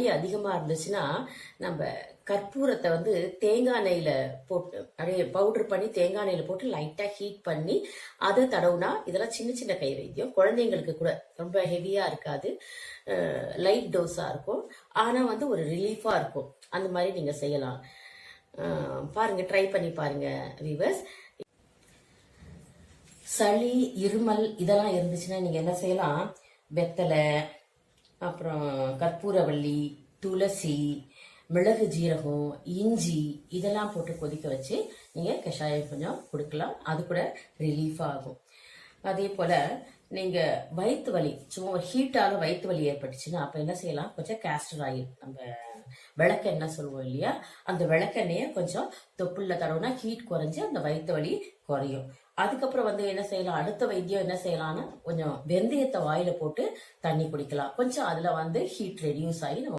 சளி அதிகமாக இருந்துச்சுன்னா நம்ம கற்பூரத்தை வந்து தேங்காய் நெய்யில் போட்டு அப்படியே பவுடர் பண்ணி தேங்காய் நெய்யில் போட்டு லைட்டாக ஹீட் பண்ணி அது தடவுனா, இதெல்லாம் சின்ன சின்ன கை வைத்தியம், குழந்தைங்களுக்கு கூட ரொம்ப ஹெவியாக இருக்காது, லைட் டோஸாக இருக்கும், ஆனால் வந்து ஒரு ரிலீஃபாக இருக்கும். அந்த மாதிரி நீங்கள் செய்யலாம். பாருங்க, ட்ரை பண்ணி பாருங்க வீவர்ஸ். சளி இருமல் இதெல்லாம் இருந்துச்சுன்னா நீங்கள் என்ன செய்யலாம், வெத்தலை, அப்புறம் கற்பூரவள்ளி, துளசி, மிளகு, ஜீரகம், இஞ்சி இதெல்லாம் போட்டு கொதிக்க வச்சு நீங்கள் கஷாயம் கொஞ்சம் கொடுக்கலாம். அது கூட ரிலீஃப் ஆகும். அதே போல் நீங்கள் வயிற்று வலி, சும்மா ஒரு ஹீட்டால வயிற்று வலி ஏற்பட்டுச்சுன்னா அப்போ என்ன செய்யலாம், கொஞ்சம் கேஸ்டர் ஆயில், நம்ம விளக்கெண்ணெய் சொல்லுவோம் இல்லையா, அந்த விளக்கெண்ணெயை கொஞ்சம் தொப்புள்ள தடவுனா ஹீட் குறைஞ்சு அந்த வயிற்று வலி குறையும். அதுக்கப்புறம் வந்து என்ன செய்யலாம், அடுத்த வைத்தியம் என்ன செய்யலாம்னா கொஞ்சம் வெந்தயத்தை வாயில போட்டு தண்ணி குடிக்கலாம். கொஞ்சம் அதுல வந்து ஹீட் ரெடியூஸ் ஆகி நம்ம